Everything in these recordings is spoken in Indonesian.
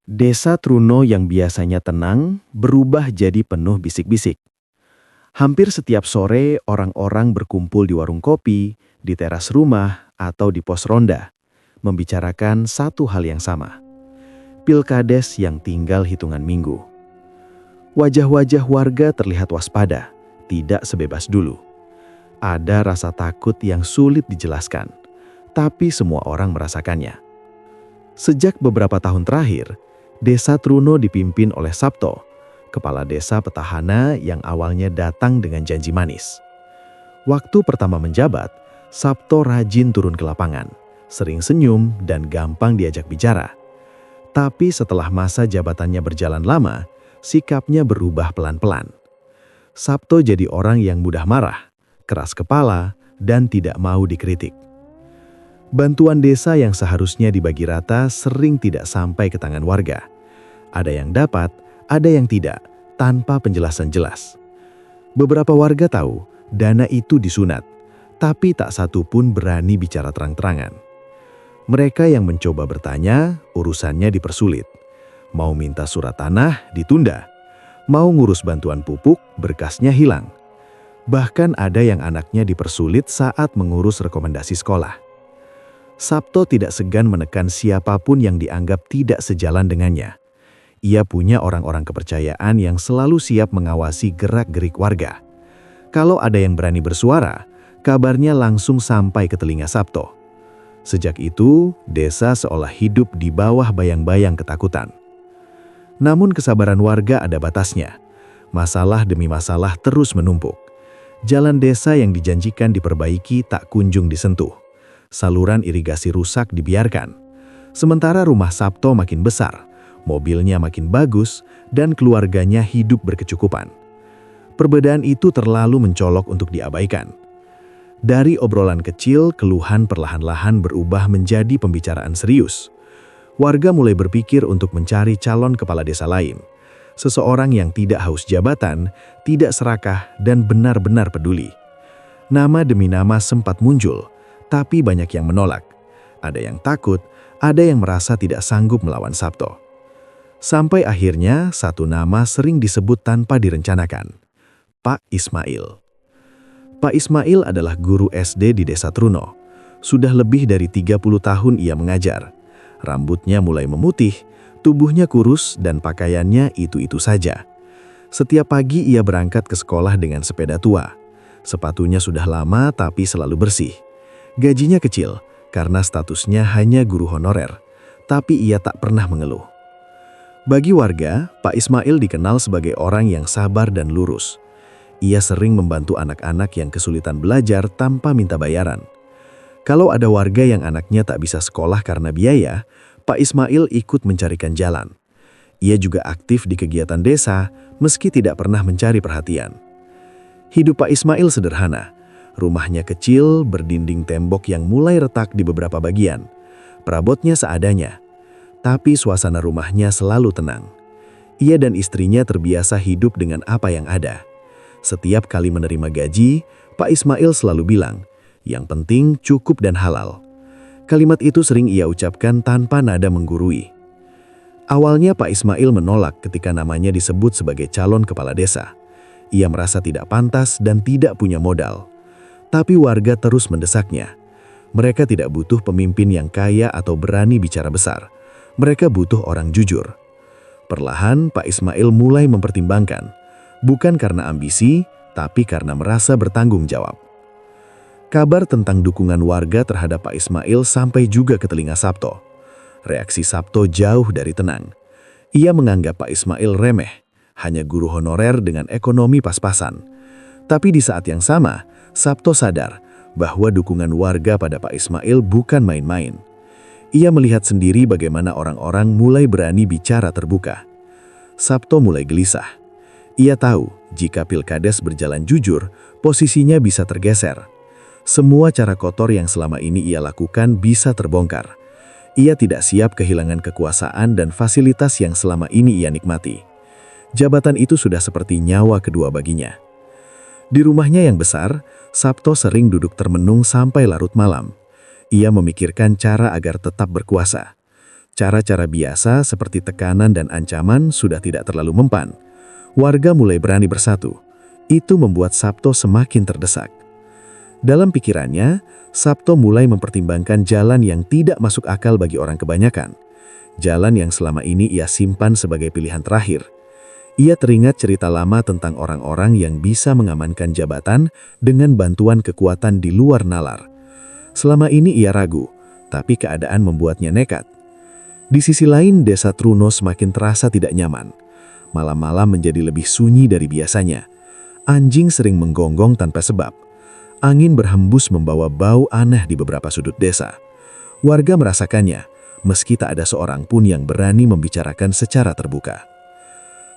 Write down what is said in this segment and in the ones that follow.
Desa Truno yang biasanya tenang berubah jadi penuh bisik-bisik. Hampir setiap sore orang-orang berkumpul di warung kopi, di teras rumah, atau di pos ronda, membicarakan satu hal yang sama. Pilkades yang tinggal hitungan minggu. Wajah-wajah warga terlihat waspada, tidak sebebas dulu. Ada rasa takut yang sulit dijelaskan, tapi semua orang merasakannya. Sejak beberapa tahun terakhir, Desa Truno dipimpin oleh Sabto, kepala desa petahana yang awalnya datang dengan janji manis. Waktu pertama menjabat, Sabto rajin turun ke lapangan, sering senyum dan gampang diajak bicara. Tapi setelah masa jabatannya berjalan lama, sikapnya berubah pelan-pelan. Sabto jadi orang yang mudah marah, keras kepala, dan tidak mau dikritik. Bantuan desa yang seharusnya dibagi rata sering tidak sampai ke tangan warga. Ada yang dapat, ada yang tidak, tanpa penjelasan jelas. Beberapa warga tahu dana itu disunat, tapi tak satu pun berani bicara terang-terangan. Mereka yang mencoba bertanya, urusannya dipersulit. Mau minta surat tanah, ditunda. Mau ngurus bantuan pupuk, berkasnya hilang. Bahkan ada yang anaknya dipersulit saat mengurus rekomendasi sekolah. Sabto tidak segan menekan siapapun yang dianggap tidak sejalan dengannya. Ia punya orang-orang kepercayaan yang selalu siap mengawasi gerak-gerik warga. Kalau ada yang berani bersuara, kabarnya langsung sampai ke telinga Sabto. Sejak itu, desa seolah hidup di bawah bayang-bayang ketakutan. Namun kesabaran warga ada batasnya. Masalah demi masalah terus menumpuk. Jalan desa yang dijanjikan diperbaiki tak kunjung disentuh. Saluran irigasi rusak dibiarkan. Sementara rumah Sabto makin besar, mobilnya makin bagus, dan keluarganya hidup berkecukupan. Perbedaan itu terlalu mencolok untuk diabaikan. Dari obrolan kecil, keluhan perlahan-lahan berubah menjadi pembicaraan serius. Warga mulai berpikir untuk mencari calon kepala desa lain. Seseorang yang tidak haus jabatan, tidak serakah, dan benar-benar peduli. Nama demi nama sempat muncul, tapi banyak yang menolak. Ada yang takut, ada yang merasa tidak sanggup melawan Sabto. Sampai akhirnya satu nama sering disebut tanpa direncanakan. Pak Ismail. Pak Ismail adalah guru SD di Desa Truno. Sudah lebih dari 30 tahun ia mengajar. Rambutnya mulai memutih, tubuhnya kurus dan pakaiannya itu-itu saja. Setiap pagi ia berangkat ke sekolah dengan sepeda tua. Sepatunya sudah lama tapi selalu bersih. Gajinya kecil karena statusnya hanya guru honorer, tapi ia tak pernah mengeluh. Bagi warga, Pak Ismail dikenal sebagai orang yang sabar dan lurus. Ia sering membantu anak-anak yang kesulitan belajar tanpa minta bayaran. Kalau ada warga yang anaknya tak bisa sekolah karena biaya, Pak Ismail ikut mencarikan jalan. Ia juga aktif di kegiatan desa, meski tidak pernah mencari perhatian. Hidup Pak Ismail sederhana. Rumahnya kecil, berdinding tembok yang mulai retak di beberapa bagian. Perabotnya seadanya. Tapi suasana rumahnya selalu tenang. Ia dan istrinya terbiasa hidup dengan apa yang ada. Setiap kali menerima gaji, Pak Ismail selalu bilang, "Yang penting cukup dan halal." Kalimat itu sering ia ucapkan tanpa nada menggurui. Awalnya Pak Ismail menolak ketika namanya disebut sebagai calon kepala desa. Ia merasa tidak pantas dan tidak punya modal. Tapi warga terus mendesaknya. Mereka tidak butuh pemimpin yang kaya atau berani bicara besar. Mereka butuh orang jujur. Perlahan Pak Ismail mulai mempertimbangkan, bukan karena ambisi, tapi karena merasa bertanggung jawab. Kabar tentang dukungan warga terhadap Pak Ismail sampai juga ke telinga Sabto. Reaksi Sabto jauh dari tenang. Ia menganggap Pak Ismail remeh, hanya guru honorer dengan ekonomi pas-pasan. Tapi di saat yang sama, Sabto sadar bahwa dukungan warga pada Pak Ismail bukan main-main. Ia melihat sendiri bagaimana orang-orang mulai berani bicara terbuka. Sabto mulai gelisah. Ia tahu jika pilkades berjalan jujur, posisinya bisa tergeser. Semua cara kotor yang selama ini ia lakukan bisa terbongkar. Ia tidak siap kehilangan kekuasaan dan fasilitas yang selama ini ia nikmati. Jabatan itu sudah seperti nyawa kedua baginya. Di rumahnya yang besar, Sabto sering duduk termenung sampai larut malam. Ia memikirkan cara agar tetap berkuasa. Cara-cara biasa seperti tekanan dan ancaman sudah tidak terlalu mempan. Warga mulai berani bersatu. Itu membuat Sabto semakin terdesak. Dalam pikirannya, Sabto mulai mempertimbangkan jalan yang tidak masuk akal bagi orang kebanyakan. Jalan yang selama ini ia simpan sebagai pilihan terakhir. Ia teringat cerita lama tentang orang-orang yang bisa mengamankan jabatan dengan bantuan kekuatan di luar nalar. Selama ini ia ragu, tapi keadaan membuatnya nekat. Di sisi lain, desa Truno semakin terasa tidak nyaman. Malam-malam menjadi lebih sunyi dari biasanya. Anjing sering menggonggong tanpa sebab. Angin berhembus membawa bau aneh di beberapa sudut desa. Warga merasakannya, meski tak ada seorang pun yang berani membicarakan secara terbuka.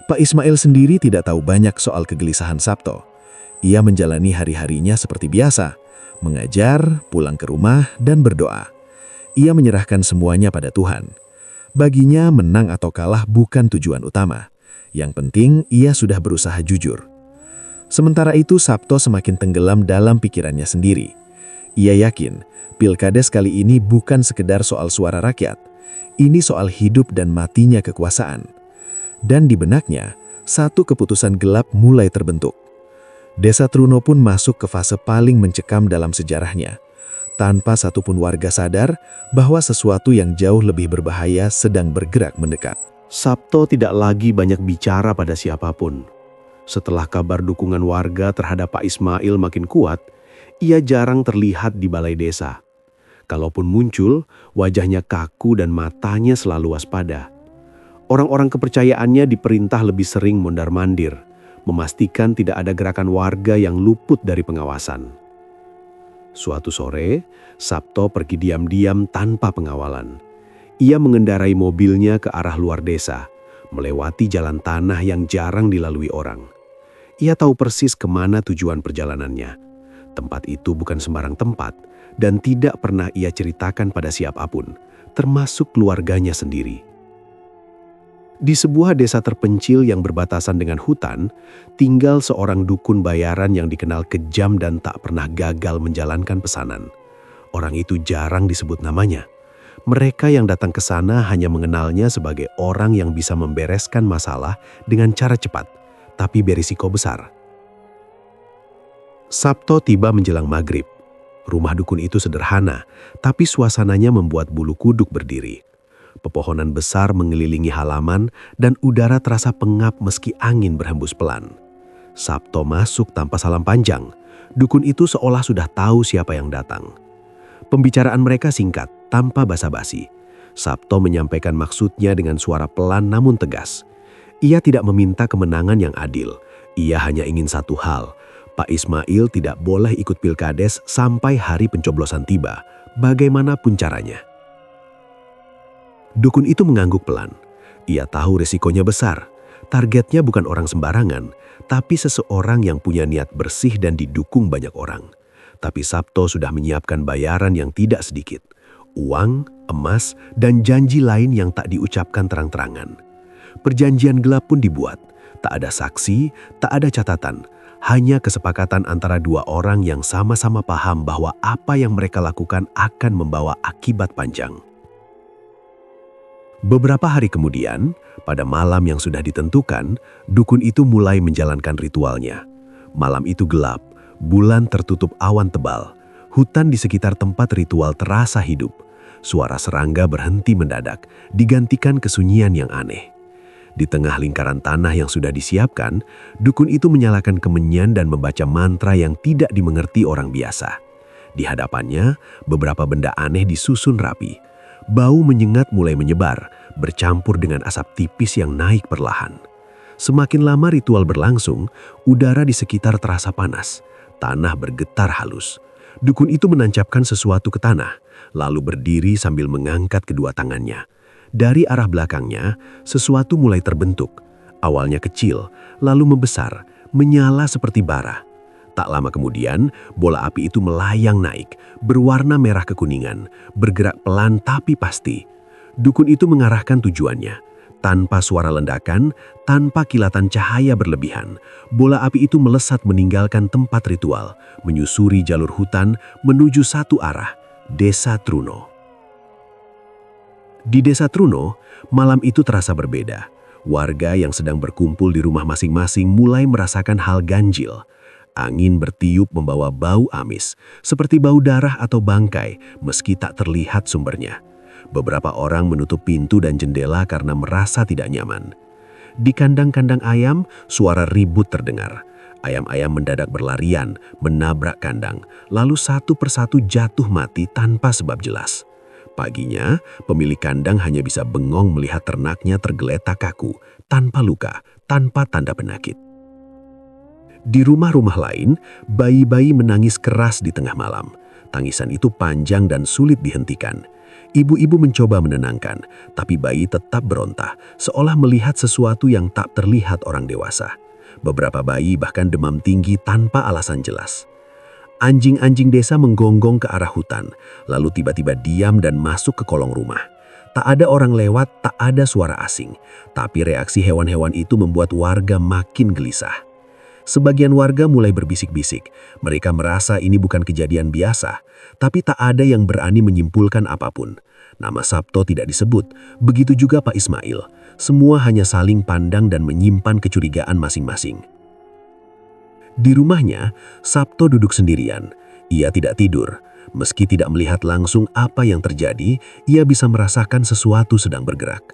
Pak Ismail sendiri tidak tahu banyak soal kegelisahan Sabto. Ia menjalani hari-harinya seperti biasa, mengajar, pulang ke rumah, dan berdoa. Ia menyerahkan semuanya pada Tuhan. Baginya, menang atau kalah bukan tujuan utama. Yang penting, ia sudah berusaha jujur. Sementara itu, Sabto semakin tenggelam dalam pikirannya sendiri. Ia yakin, Pilkades kali ini bukan sekedar soal suara rakyat. Ini soal hidup dan matinya kekuasaan. Dan di benaknya, satu keputusan gelap mulai terbentuk. Desa Truno pun masuk ke fase paling mencekam dalam sejarahnya. Tanpa satupun warga sadar bahwa sesuatu yang jauh lebih berbahaya sedang bergerak mendekat. Sabto tidak lagi banyak bicara pada siapapun. Setelah kabar dukungan warga terhadap Pak Ismail makin kuat, ia jarang terlihat di balai desa. Kalaupun muncul, wajahnya kaku dan matanya selalu waspada. Orang-orang kepercayaannya diperintah lebih sering mondar-mandir, memastikan tidak ada gerakan warga yang luput dari pengawasan. Suatu sore, Sabto pergi diam-diam tanpa pengawalan. Ia mengendarai mobilnya ke arah luar desa, melewati jalan tanah yang jarang dilalui orang. Ia tahu persis kemana tujuan perjalanannya. Tempat itu bukan sembarang tempat, dan tidak pernah ia ceritakan pada siapapun, termasuk keluarganya sendiri. Di sebuah desa terpencil yang berbatasan dengan hutan, tinggal seorang dukun bayaran yang dikenal kejam dan tak pernah gagal menjalankan pesanan. Orang itu jarang disebut namanya. Mereka yang datang ke sana hanya mengenalnya sebagai orang yang bisa membereskan masalah dengan cara cepat, tapi berisiko besar. Sabto tiba menjelang maghrib. Rumah dukun itu sederhana, tapi suasananya membuat bulu kuduk berdiri. Pepohonan besar mengelilingi halaman dan udara terasa pengap meski angin berhembus pelan. Sabto masuk tanpa salam panjang. Dukun itu seolah sudah tahu siapa yang datang. Pembicaraan mereka singkat, tanpa basa-basi. Sabto menyampaikan maksudnya dengan suara pelan namun tegas. Ia tidak meminta kemenangan yang adil. Ia hanya ingin satu hal, Pak Ismail tidak boleh ikut Pilkades sampai hari pencoblosan tiba, bagaimanapun caranya. Dukun itu mengangguk pelan. Ia tahu risikonya besar. Targetnya bukan orang sembarangan, tapi seseorang yang punya niat bersih dan didukung banyak orang. Tapi Sabto sudah menyiapkan bayaran yang tidak sedikit. Uang, emas, dan janji lain yang tak diucapkan terang-terangan. Perjanjian gelap pun dibuat. Tak ada saksi, tak ada catatan. Hanya kesepakatan antara dua orang yang sama-sama paham bahwa apa yang mereka lakukan akan membawa akibat panjang. Beberapa hari kemudian, pada malam yang sudah ditentukan, dukun itu mulai menjalankan ritualnya. Malam itu gelap, bulan tertutup awan tebal. Hutan di sekitar tempat ritual terasa hidup. Suara serangga berhenti mendadak, digantikan kesunyian yang aneh. Di tengah lingkaran tanah yang sudah disiapkan, dukun itu menyalakan kemenyan dan membaca mantra yang tidak dimengerti orang biasa. Di hadapannya, beberapa benda aneh disusun rapi. Bau menyengat mulai menyebar, bercampur dengan asap tipis yang naik perlahan. Semakin lama ritual berlangsung, udara di sekitar terasa panas. Tanah bergetar halus. Dukun itu menancapkan sesuatu ke tanah, lalu berdiri sambil mengangkat kedua tangannya. Dari arah belakangnya, sesuatu mulai terbentuk. Awalnya kecil, lalu membesar, menyala seperti bara. Tak lama kemudian, bola api itu melayang naik, berwarna merah kekuningan, bergerak pelan tapi pasti. Dukun itu mengarahkan tujuannya. Tanpa suara ledakan, tanpa kilatan cahaya berlebihan, bola api itu melesat meninggalkan tempat ritual, menyusuri jalur hutan menuju satu arah, Desa Truno. Di Desa Truno, malam itu terasa berbeda. Warga yang sedang berkumpul di rumah masing-masing mulai merasakan hal ganjil. Angin bertiup membawa bau amis, seperti bau darah atau bangkai, meski tak terlihat sumbernya. Beberapa orang menutup pintu dan jendela karena merasa tidak nyaman. Di kandang-kandang ayam, suara ribut terdengar. Ayam-ayam mendadak berlarian, menabrak kandang, lalu satu persatu jatuh mati tanpa sebab jelas. Paginya, pemilik kandang hanya bisa bengong melihat ternaknya tergeletak kaku, tanpa luka, tanpa tanda penyakit. Di rumah-rumah lain, bayi-bayi menangis keras di tengah malam. Tangisan itu panjang dan sulit dihentikan. Ibu-ibu mencoba menenangkan, tapi bayi tetap berontak, seolah melihat sesuatu yang tak terlihat orang dewasa. Beberapa bayi bahkan demam tinggi tanpa alasan jelas. Anjing-anjing desa menggonggong ke arah hutan, lalu tiba-tiba diam dan masuk ke kolong rumah. Tak ada orang lewat, tak ada suara asing, tapi reaksi hewan-hewan itu membuat warga makin gelisah. Sebagian warga mulai berbisik-bisik. Mereka merasa ini bukan kejadian biasa, tapi tak ada yang berani menyimpulkan apapun. Nama Sabto tidak disebut, begitu juga Pak Ismail. Semua hanya saling pandang dan menyimpan kecurigaan masing-masing. Di rumahnya, Sabto duduk sendirian. Ia tidak tidur. Meski tidak melihat langsung apa yang terjadi, ia bisa merasakan sesuatu sedang bergerak.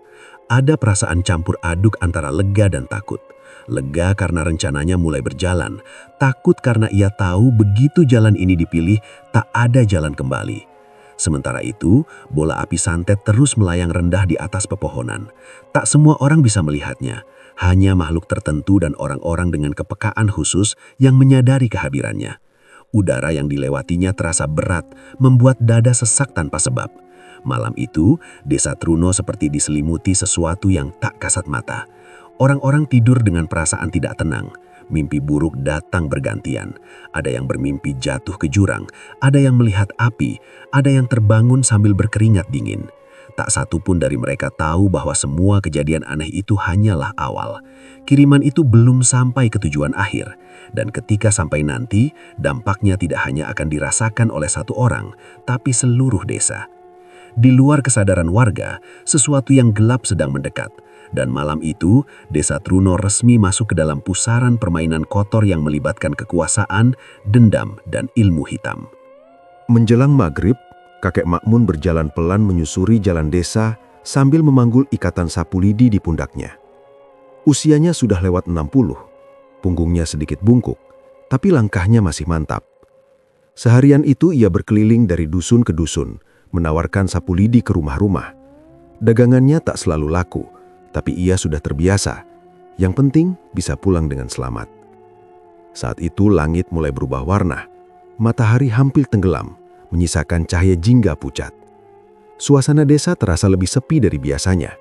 Ada perasaan campur aduk antara lega dan takut. Lega karena rencananya mulai berjalan, takut karena ia tahu begitu jalan ini dipilih, tak ada jalan kembali. Sementara itu, bola api santet terus melayang rendah di atas pepohonan. Tak semua orang bisa melihatnya. Hanya makhluk tertentu dan orang-orang dengan kepekaan khusus yang menyadari kehadirannya. Udara yang dilewatinya terasa berat, membuat dada sesak tanpa sebab. Malam itu, Desa Truno seperti diselimuti sesuatu yang tak kasat mata. Orang-orang tidur dengan perasaan tidak tenang. Mimpi buruk datang bergantian. Ada yang bermimpi jatuh ke jurang, ada yang melihat api, ada yang terbangun sambil berkeringat dingin. Tak satu pun dari mereka tahu bahwa semua kejadian aneh itu hanyalah awal. Kiriman itu belum sampai ke tujuan akhir. Dan ketika sampai nanti, dampaknya tidak hanya akan dirasakan oleh satu orang, tapi seluruh desa. Di luar kesadaran warga, sesuatu yang gelap sedang mendekat. Dan malam itu, Desa Truno resmi masuk ke dalam pusaran permainan kotor yang melibatkan kekuasaan, dendam, dan ilmu hitam. Menjelang maghrib, kakek Makmun berjalan pelan menyusuri jalan desa sambil memanggul ikatan sapu lidi di pundaknya. Usianya sudah lewat 60, punggungnya sedikit bungkuk, tapi langkahnya masih mantap. Seharian itu ia berkeliling dari dusun ke dusun, menawarkan sapu lidi ke rumah-rumah. Dagangannya tak selalu laku, tapi ia sudah terbiasa. Yang penting bisa pulang dengan selamat. Saat itu langit mulai berubah warna, matahari hampir tenggelam, menyisakan cahaya jingga pucat. Suasana desa terasa lebih sepi dari biasanya.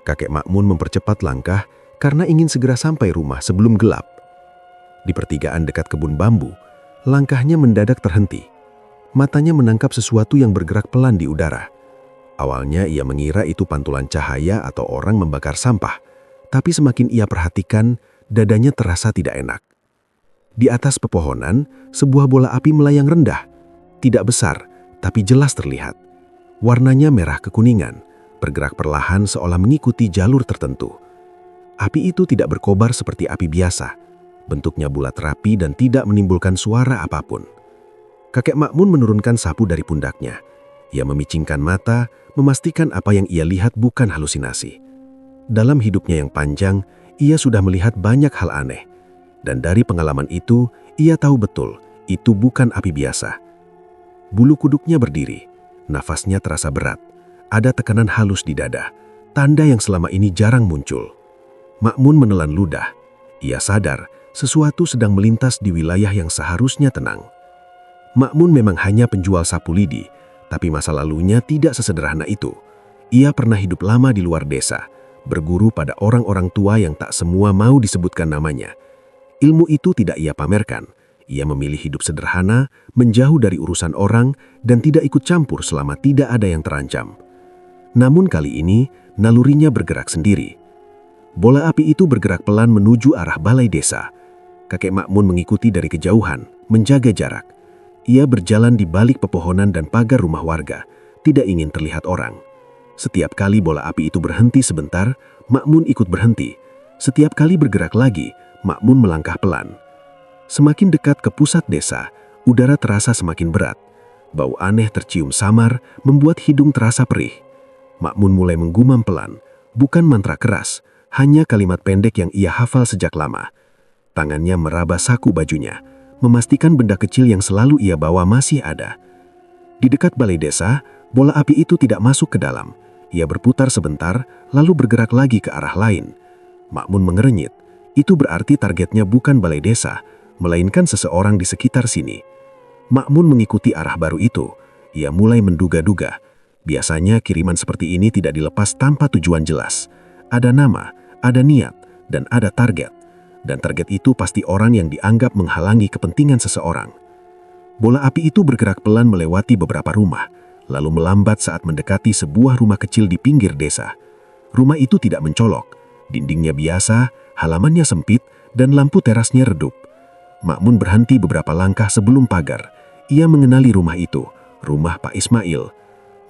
Kakek Makmun mempercepat langkah karena ingin segera sampai rumah sebelum gelap. Di pertigaan dekat kebun bambu, langkahnya mendadak terhenti. Matanya menangkap sesuatu yang bergerak pelan di udara. Awalnya ia mengira itu pantulan cahaya atau orang membakar sampah, tapi semakin ia perhatikan, dadanya terasa tidak enak. Di atas pepohonan, sebuah bola api melayang rendah. Tidak besar, tapi jelas terlihat. Warnanya merah kekuningan, bergerak perlahan seolah mengikuti jalur tertentu. Api itu tidak berkobar seperti api biasa. Bentuknya bulat rapi dan tidak menimbulkan suara apapun. Kakek Makmun menurunkan sapu dari pundaknya. Ia memicingkan mata, memastikan apa yang ia lihat bukan halusinasi. Dalam hidupnya yang panjang, ia sudah melihat banyak hal aneh. Dan dari pengalaman itu, ia tahu betul, itu bukan api biasa. Bulu kuduknya berdiri, nafasnya terasa berat. Ada tekanan halus di dada, tanda yang selama ini jarang muncul. Makmun menelan ludah. Ia sadar, sesuatu sedang melintas di wilayah yang seharusnya tenang. Makmun memang hanya penjual sapu lidi, tapi masa lalunya tidak sesederhana itu. Ia pernah hidup lama di luar desa, berguru pada orang-orang tua yang tak semua mau disebutkan namanya. Ilmu itu tidak ia pamerkan. Ia memilih hidup sederhana, menjauh dari urusan orang, dan tidak ikut campur selama tidak ada yang terancam. Namun kali ini, nalurinya bergerak sendiri. Bola api itu bergerak pelan menuju arah balai desa. Kakek Makmun mengikuti dari kejauhan, menjaga jarak. Ia berjalan di balik pepohonan dan pagar rumah warga, tidak ingin terlihat orang. Setiap kali bola api itu berhenti sebentar, Ma'mun ikut berhenti. Setiap kali bergerak lagi, Ma'mun melangkah pelan. Semakin dekat ke pusat desa, udara terasa semakin berat. Bau aneh tercium samar, membuat hidung terasa perih. Ma'mun mulai menggumam pelan, bukan mantra keras, hanya kalimat pendek yang ia hafal sejak lama. Tangannya meraba saku bajunya, memastikan benda kecil yang selalu ia bawa masih ada. Di dekat balai desa, bola api itu tidak masuk ke dalam. Ia berputar sebentar, lalu bergerak lagi ke arah lain. Ma'mun mengerenyit. Itu berarti targetnya bukan balai desa, melainkan seseorang di sekitar sini. Ma'mun mengikuti arah baru itu. Ia mulai menduga-duga. Biasanya kiriman seperti ini tidak dilepas tanpa tujuan jelas. Ada nama, ada niat, dan ada target. Dan target itu pasti orang yang dianggap menghalangi kepentingan seseorang. Bola api itu bergerak pelan melewati beberapa rumah, lalu melambat saat mendekati sebuah rumah kecil di pinggir desa. Rumah itu tidak mencolok, dindingnya biasa, halamannya sempit, dan lampu terasnya redup. Ma'mun berhenti beberapa langkah sebelum pagar. Ia mengenali rumah itu, rumah Pak Ismail.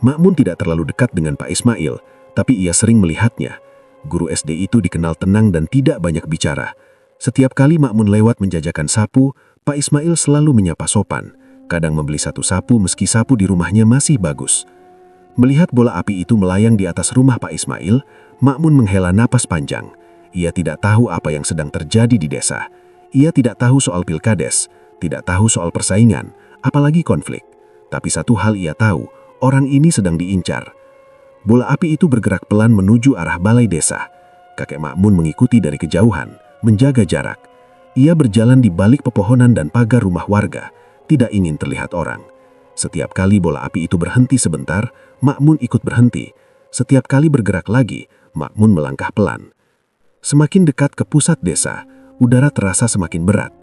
Ma'mun tidak terlalu dekat dengan Pak Ismail, tapi ia sering melihatnya. Guru SD itu dikenal tenang dan tidak banyak bicara. Setiap kali Ma'mun lewat menjajakan sapu, Pak Ismail selalu menyapa sopan. Kadang membeli satu sapu meski sapu di rumahnya masih bagus. Melihat bola api itu melayang di atas rumah Pak Ismail, Ma'mun menghela napas panjang. Ia tidak tahu apa yang sedang terjadi di desa. Ia tidak tahu soal pilkades, tidak tahu soal persaingan, apalagi konflik. Tapi satu hal ia tahu, orang ini sedang diincar. Bola api itu bergerak pelan menuju arah balai desa. Kakek Ma'mun mengikuti dari kejauhan, menjaga jarak. Ia berjalan di balik pepohonan dan pagar rumah warga, tidak ingin terlihat orang. Setiap kali bola api itu berhenti sebentar, Ma'mun ikut berhenti. Setiap kali bergerak lagi, Ma'mun melangkah pelan. Semakin dekat ke pusat desa, udara terasa semakin berat.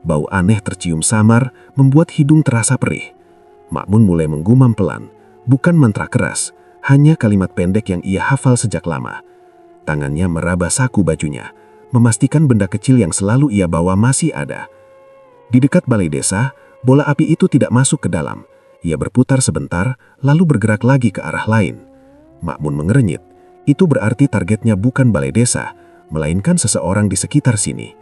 Bau aneh tercium samar, membuat hidung terasa perih. Ma'mun mulai menggumam pelan, bukan mantra keras, hanya kalimat pendek yang ia hafal sejak lama. Tangannya meraba saku bajunya, memastikan benda kecil yang selalu ia bawa masih ada. Di dekat balai desa, bola api itu tidak masuk ke dalam. Ia berputar sebentar, lalu bergerak lagi ke arah lain. Ma'mun mengerenyit. Itu berarti targetnya bukan balai desa, melainkan seseorang di sekitar sini.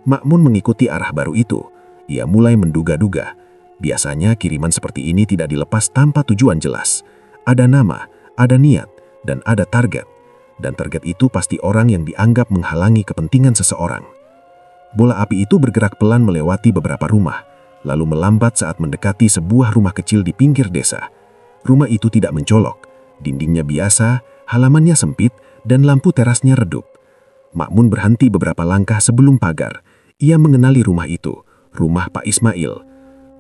Ma'mun mengikuti arah baru itu. Ia mulai menduga-duga. Biasanya kiriman seperti ini tidak dilepas tanpa tujuan jelas. Ada nama, ada niat, dan ada target. Dan target itu pasti orang yang dianggap menghalangi kepentingan seseorang. Bola api itu bergerak pelan melewati beberapa rumah, lalu melambat saat mendekati sebuah rumah kecil di pinggir desa. Rumah itu tidak mencolok, dindingnya biasa, halamannya sempit, dan lampu terasnya redup. Ma'mun berhenti beberapa langkah sebelum pagar. Ia mengenali rumah itu, rumah Pak Ismail.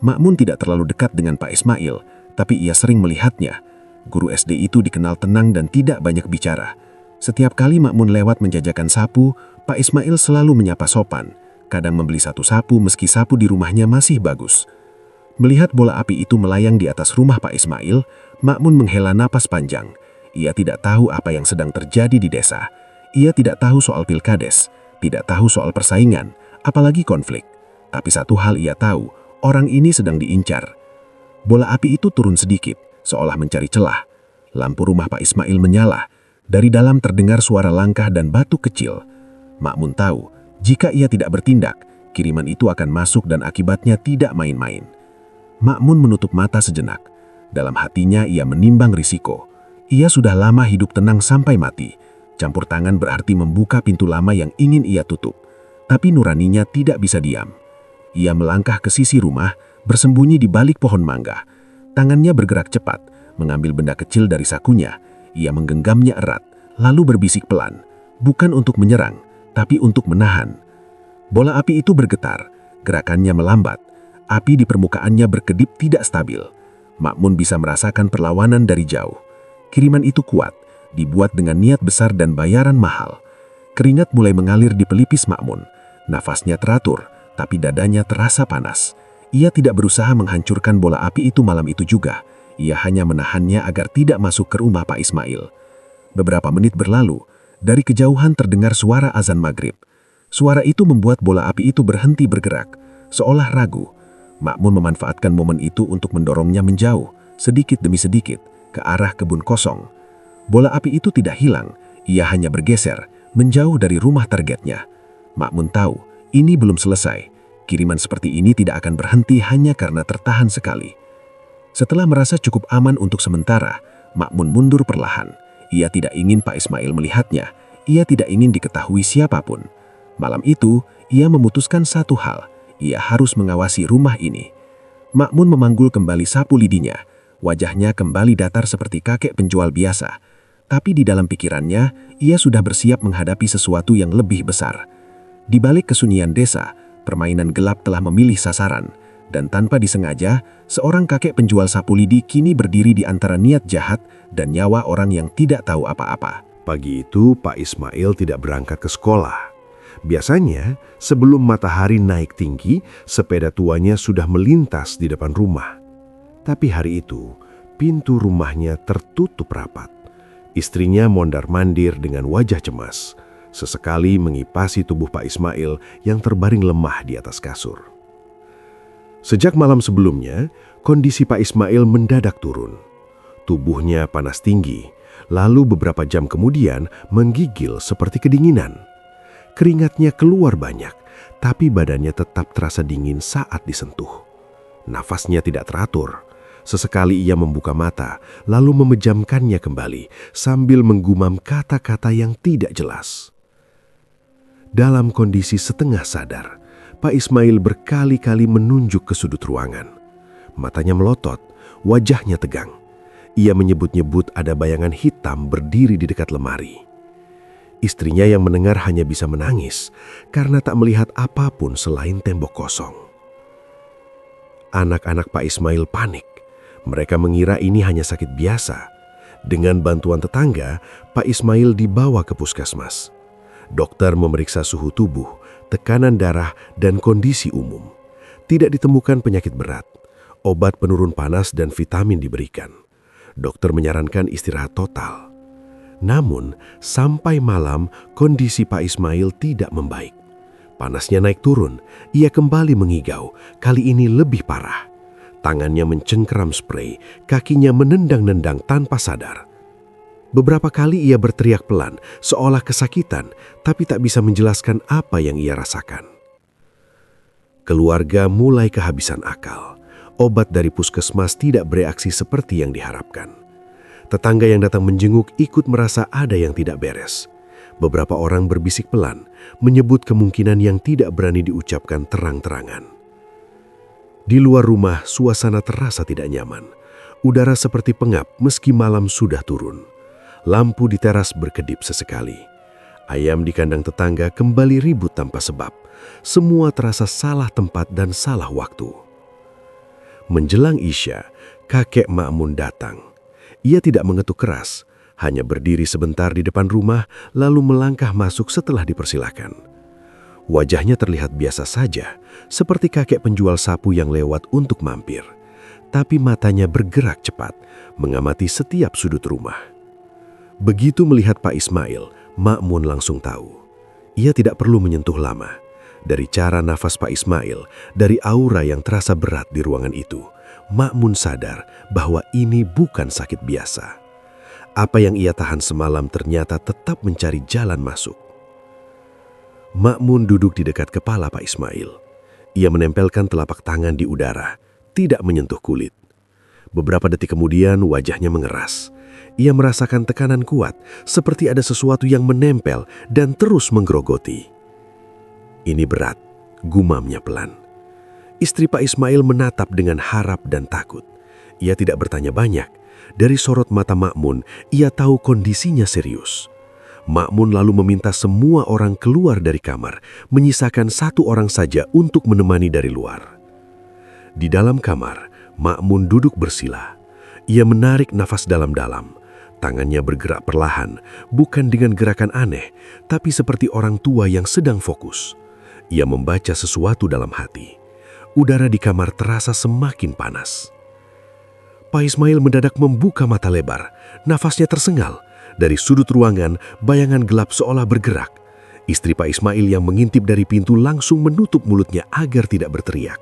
Ma'mun tidak terlalu dekat dengan Pak Ismail, tapi ia sering melihatnya. Guru SD itu dikenal tenang dan tidak banyak bicara. Setiap kali Ma'mun lewat menjajakan sapu, Pak Ismail selalu menyapa sopan. Kadang membeli satu sapu meski sapu di rumahnya masih bagus. Melihat bola api itu melayang di atas rumah Pak Ismail, Ma'mun menghela napas panjang. Ia tidak tahu apa yang sedang terjadi di desa. Ia tidak tahu soal pilkades, tidak tahu soal persaingan, apalagi konflik. Tapi satu hal ia tahu, orang ini sedang diincar. Bola api itu turun sedikit, seolah mencari celah. Lampu rumah Pak Ismail menyala. Dari dalam terdengar suara langkah dan batu kecil. Ma'mun tahu, jika ia tidak bertindak, kiriman itu akan masuk dan akibatnya tidak main-main. Ma'mun menutup mata sejenak. Dalam hatinya ia menimbang risiko. Ia sudah lama hidup tenang sampai mati. Campur tangan berarti membuka pintu lama yang ingin ia tutup. Tapi nuraninya tidak bisa diam. Ia melangkah ke sisi rumah, bersembunyi di balik pohon mangga. Tangannya bergerak cepat, mengambil benda kecil dari sakunya. Ia menggenggamnya erat, lalu berbisik pelan. Bukan untuk menyerang, tapi untuk menahan. Bola api itu bergetar, gerakannya melambat. Api di permukaannya berkedip tidak stabil. Ma'mun bisa merasakan perlawanan dari jauh. Kiriman itu kuat, dibuat dengan niat besar dan bayaran mahal. Keringat mulai mengalir di pelipis Ma'mun. Nafasnya teratur, tapi dadanya terasa panas. Ia tidak berusaha menghancurkan bola api itu malam itu juga. Ia hanya menahannya agar tidak masuk ke rumah Pak Ismail. Beberapa menit berlalu, dari kejauhan terdengar suara azan maghrib. Suara itu membuat bola api itu berhenti bergerak, seolah ragu. Ma'mun memanfaatkan momen itu untuk mendorongnya menjauh, sedikit demi sedikit, ke arah kebun kosong. Bola api itu tidak hilang, ia hanya bergeser, menjauh dari rumah targetnya. Ma'mun tahu, ini belum selesai. Kiriman seperti ini tidak akan berhenti hanya karena tertahan sekali. Setelah merasa cukup aman untuk sementara, Ma'mun mundur perlahan. Ia tidak ingin Pak Ismail melihatnya, ia tidak ingin diketahui siapapun. Malam itu, ia memutuskan satu hal, ia harus mengawasi rumah ini. Ma'mun memanggul kembali sapu lidinya. Wajahnya kembali datar seperti kakek penjual biasa. Tapi di dalam pikirannya, ia sudah bersiap menghadapi sesuatu yang lebih besar. Di balik kesunyian desa, permainan gelap telah memilih sasaran. Dan tanpa disengaja, seorang kakek penjual sapu lidi kini berdiri di antara niat jahat dan nyawa orang yang tidak tahu apa-apa. Pagi itu Pak Ismail tidak berangkat ke sekolah. Biasanya, sebelum matahari naik tinggi, sepeda tuanya sudah melintas di depan rumah. Tapi hari itu, pintu rumahnya tertutup rapat. Istrinya mondar-mandir dengan wajah cemas, sesekali mengipasi tubuh Pak Ismail yang terbaring lemah di atas kasur. Sejak malam sebelumnya, kondisi Pak Ismail mendadak turun. Tubuhnya panas tinggi, lalu beberapa jam kemudian menggigil seperti kedinginan. Keringatnya keluar banyak, tapi badannya tetap terasa dingin saat disentuh. Nafasnya tidak teratur. Sesekali ia membuka mata, lalu memejamkannya kembali sambil menggumam kata-kata yang tidak jelas. Dalam kondisi setengah sadar, Pak Ismail berkali-kali menunjuk ke sudut ruangan. Matanya melotot, wajahnya tegang. Ia menyebut-nyebut ada bayangan hitam berdiri di dekat lemari. Istrinya yang mendengar hanya bisa menangis karena tak melihat apapun selain tembok kosong. Anak-anak Pak Ismail panik. Mereka mengira ini hanya sakit biasa. Dengan bantuan tetangga, Pak Ismail dibawa ke puskesmas. Dokter memeriksa suhu tubuh, tekanan darah, dan kondisi umum. Tidak ditemukan penyakit berat. Obat penurun panas dan vitamin diberikan. Dokter menyarankan istirahat total. Namun, sampai malam kondisi Pak Ismail tidak membaik. Panasnya naik turun, ia kembali mengigau, kali ini lebih parah. Tangannya mencengkeram spray, kakinya menendang-nendang tanpa sadar. Beberapa kali ia berteriak pelan, seolah kesakitan, tapi tak bisa menjelaskan apa yang ia rasakan. Keluarga mulai kehabisan akal. Obat dari puskesmas tidak bereaksi seperti yang diharapkan. Tetangga yang datang menjenguk ikut merasa ada yang tidak beres. Beberapa orang berbisik pelan, menyebut kemungkinan yang tidak berani diucapkan terang-terangan. Di luar rumah, suasana terasa tidak nyaman. Udara seperti pengap meski malam sudah turun. Lampu di teras berkedip sesekali. Ayam di kandang tetangga kembali ribut tanpa sebab. Semua terasa salah tempat dan salah waktu. Menjelang Isya, kakek Ma'mun datang. Ia tidak mengetuk keras, hanya berdiri sebentar di depan rumah lalu melangkah masuk setelah dipersilakan. Wajahnya terlihat biasa saja, seperti kakek penjual sapu yang lewat untuk mampir. Tapi matanya bergerak cepat, mengamati setiap sudut rumah. Begitu melihat Pak Ismail, Ma'mun langsung tahu. Ia tidak perlu menyentuh lama. Dari cara nafas Pak Ismail, dari aura yang terasa berat di ruangan itu, Ma'mun sadar bahwa ini bukan sakit biasa. Apa yang ia tahan semalam ternyata tetap mencari jalan masuk. Ma'mun duduk di dekat kepala Pak Ismail. Ia menempelkan telapak tangan di udara, tidak menyentuh kulit. Beberapa detik kemudian wajahnya mengeras. Ia merasakan tekanan kuat, seperti ada sesuatu yang menempel dan terus menggerogoti. Ini berat, gumamnya pelan. Istri Pak Ismail menatap dengan harap dan takut. Ia tidak bertanya banyak. Dari sorot mata Ma'mun, ia tahu kondisinya serius. Ma'mun lalu meminta semua orang keluar dari kamar, menyisakan satu orang saja untuk menemani dari luar. Di dalam kamar, Ma'mun duduk bersila. Ia menarik nafas dalam-dalam. Tangannya bergerak perlahan, bukan dengan gerakan aneh, tapi seperti orang tua yang sedang fokus. Ia membaca sesuatu dalam hati. Udara di kamar terasa semakin panas. Pak Ismail mendadak membuka mata lebar, nafasnya tersengal. Dari sudut ruangan, bayangan gelap seolah bergerak. Istri Pak Ismail yang mengintip dari pintu langsung menutup mulutnya agar tidak berteriak.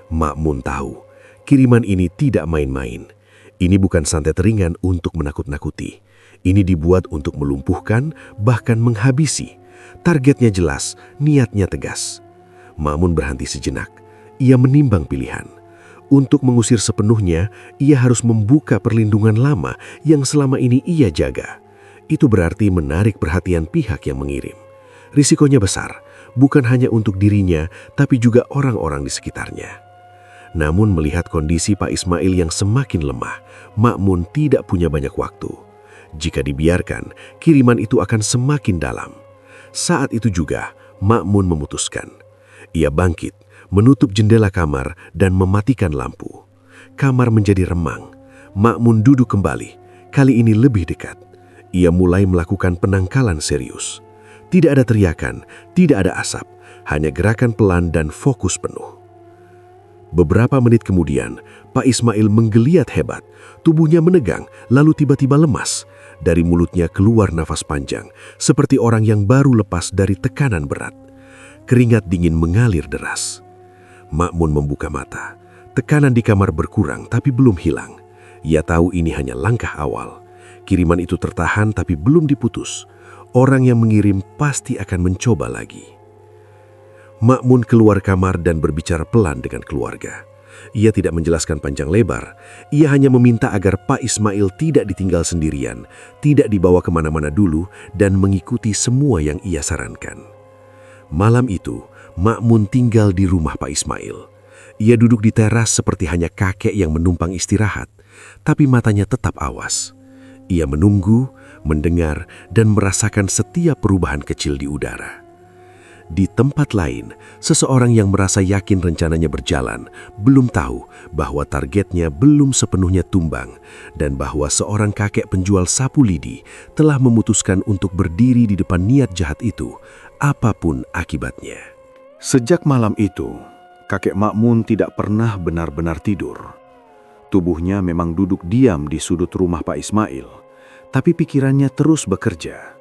Ma'mun tahu, kiriman ini tidak main-main. Ini bukan santet ringan untuk menakut-nakuti. Ini dibuat untuk melumpuhkan, bahkan menghabisi. Targetnya jelas, niatnya tegas. Ma'mun berhenti sejenak. Ia menimbang pilihan. Untuk mengusir sepenuhnya, ia harus membuka perlindungan lama yang selama ini ia jaga. Itu berarti menarik perhatian pihak yang mengirim. Risikonya besar, bukan hanya untuk dirinya, tapi juga orang-orang di sekitarnya. Namun melihat kondisi Pak Ismail yang semakin lemah, Ma'mun tidak punya banyak waktu. Jika dibiarkan, kiriman itu akan semakin dalam. Saat itu juga, Ma'mun memutuskan. Ia bangkit, menutup jendela kamar dan mematikan lampu. Kamar menjadi remang. Ma'mun duduk kembali, kali ini lebih dekat. Ia mulai melakukan penangkalan serius. Tidak ada teriakan, tidak ada asap, hanya gerakan pelan dan fokus penuh. Beberapa menit kemudian, Pak Ismail menggeliat hebat. Tubuhnya menegang, lalu tiba-tiba lemas. Dari mulutnya keluar nafas panjang, seperti orang yang baru lepas dari tekanan berat. Keringat dingin mengalir deras. Ma'mun membuka mata. Tekanan di kamar berkurang, tapi belum hilang. Ia tahu ini hanya langkah awal. Kiriman itu tertahan, tapi belum diputus. Orang yang mengirim pasti akan mencoba lagi. Ma'mun keluar kamar dan berbicara pelan dengan keluarga. Ia tidak menjelaskan panjang lebar. Ia hanya meminta agar Pak Ismail tidak ditinggal sendirian, tidak dibawa kemana-mana dulu, dan mengikuti semua yang ia sarankan. Malam itu, Ma'mun tinggal di rumah Pak Ismail. Ia duduk di teras seperti hanya kakek yang menumpang istirahat, tapi matanya tetap awas. Ia menunggu, mendengar, dan merasakan setiap perubahan kecil di udara. Di tempat lain, seseorang yang merasa yakin rencananya berjalan belum tahu bahwa targetnya belum sepenuhnya tumbang dan bahwa seorang kakek penjual sapu lidi telah memutuskan untuk berdiri di depan niat jahat itu, apapun akibatnya. Sejak malam itu, kakek Ma'mun tidak pernah benar-benar tidur. Tubuhnya memang duduk diam di sudut rumah Pak Ismail, tapi pikirannya terus bekerja.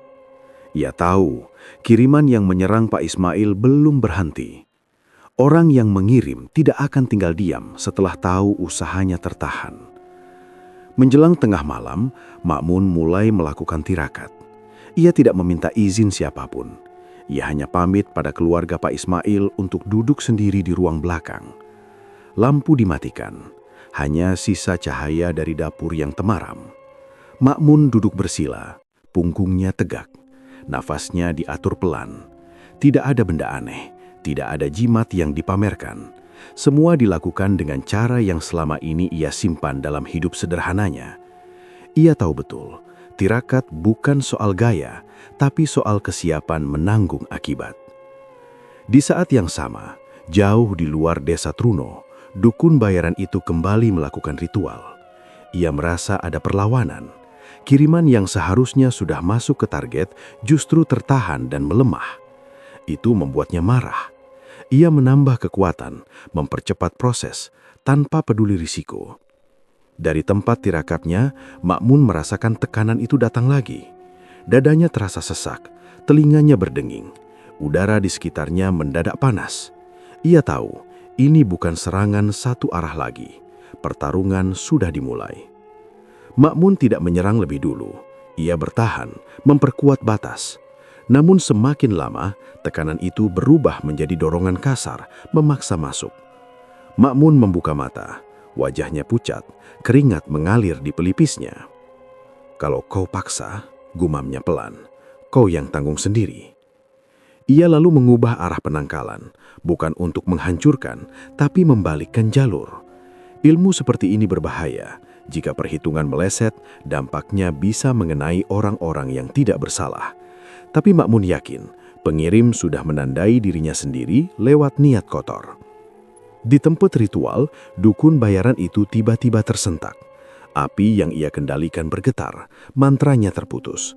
Ia tahu kiriman yang menyerang Pak Ismail belum berhenti. Orang yang mengirim tidak akan tinggal diam setelah tahu usahanya tertahan. Menjelang tengah malam, Ma'mun mulai melakukan tirakat. Ia tidak meminta izin siapapun. Ia hanya pamit pada keluarga Pak Ismail untuk duduk sendiri di ruang belakang. Lampu dimatikan, hanya sisa cahaya dari dapur yang temaram. Ma'mun duduk bersila, punggungnya tegak. Nafasnya diatur pelan. Tidak ada benda aneh, tidak ada jimat yang dipamerkan. Semua dilakukan dengan cara yang selama ini ia simpan dalam hidup sederhananya. Ia tahu betul, tirakat bukan soal gaya, tapi soal kesiapan menanggung akibat. Di saat yang sama, jauh di luar desa Truno, dukun bayaran itu kembali melakukan ritual. Ia merasa ada perlawanan. Kiriman yang seharusnya sudah masuk ke target justru tertahan dan melemah. Itu membuatnya marah. Ia menambah kekuatan, mempercepat proses, tanpa peduli risiko. Dari tempat tirakatnya, Ma'mun merasakan tekanan itu datang lagi. Dadanya terasa sesak, telinganya berdenging. Udara di sekitarnya mendadak panas. Ia tahu, ini bukan serangan satu arah lagi. Pertarungan sudah dimulai. Ma'mun tidak menyerang lebih dulu. Ia bertahan, memperkuat batas. Namun semakin lama, tekanan itu berubah menjadi dorongan kasar, memaksa masuk. Ma'mun membuka mata, wajahnya pucat, keringat mengalir di pelipisnya. "Kalau kau paksa," gumamnya pelan, "kau yang tanggung sendiri." Ia lalu mengubah arah penangkalan, bukan untuk menghancurkan, tapi membalikkan jalur. Ilmu seperti ini berbahaya. Jika perhitungan meleset, dampaknya bisa mengenai orang-orang yang tidak bersalah. Tapi Ma'mun yakin, pengirim sudah menandai dirinya sendiri lewat niat kotor. Di tempat ritual, dukun bayaran itu tiba-tiba tersentak. Api yang ia kendalikan bergetar, mantranya terputus.